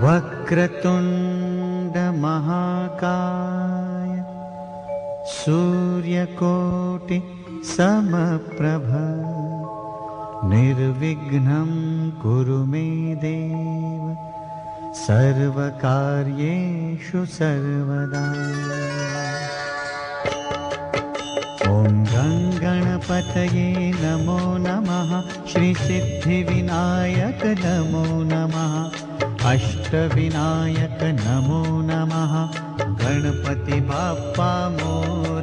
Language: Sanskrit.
वक्रतुण्ड महाकाय सूर्यकोटि समप्रभ निर्विघ्नं कुरु मे देव सर्वकार्येषु सर्वदा। ॐ गणपतये नमो नमः, श्रीसिद्धिविनायक नमो नमः, अष्टविनायक नमो नमः, गणपति बाप्पा मोरया।